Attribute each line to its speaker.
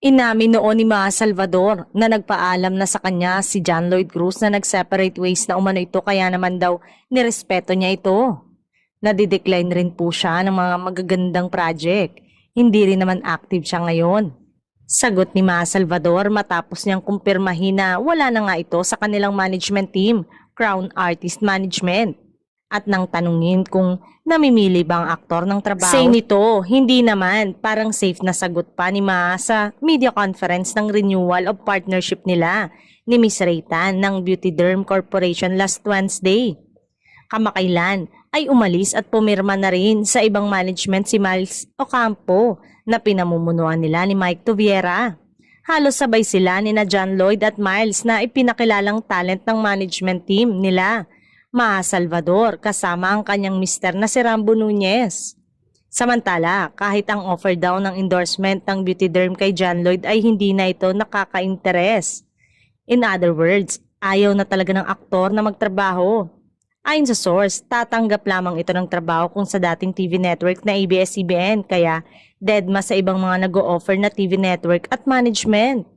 Speaker 1: Inamin noon ni Ma Salvador na nagpaalam na sa kanya si John Lloyd Cruz na nag-separate ways na umano ito kaya naman daw nirespeto niya ito. Nadidecline rin po siya ng mga magagandang project. Hindi rin naman active siya ngayon. Sagot ni Ma Salvador matapos niyang kumpirmahin na wala na nga ito sa kanilang management team, Crown Artist Management. At nang tanungin kung namimili ba ang aktor ng trabaho, say nito, hindi naman, parang safe na sagot pa ni Ma sa media conference ng renewal of partnership nila ni Miss Raytan ng Beauty Derm Corporation last Wednesday. Kamakailan ay umalis at pumirma na rin sa ibang management si Miles Ocampo na pinamumunuan nila ni Mike Tuviera. Halos sabay sila ni na John Lloyd at Miles na ipinakilalang talent ng management team nila, Ma Salvador, kasama ang kanyang mister na si Rambo Nunez. Samantala, kahit ang offer daw ng endorsement ng Beauty Derm kay John Lloyd ay hindi na ito nakaka-interes. In other words, ayaw na talaga ng aktor na magtrabaho. Ayon sa source, tatanggap lamang ito ng trabaho kung sa dating TV network na ABS-CBN, kaya deadma sa ibang mga nag-o-offer na TV network at management.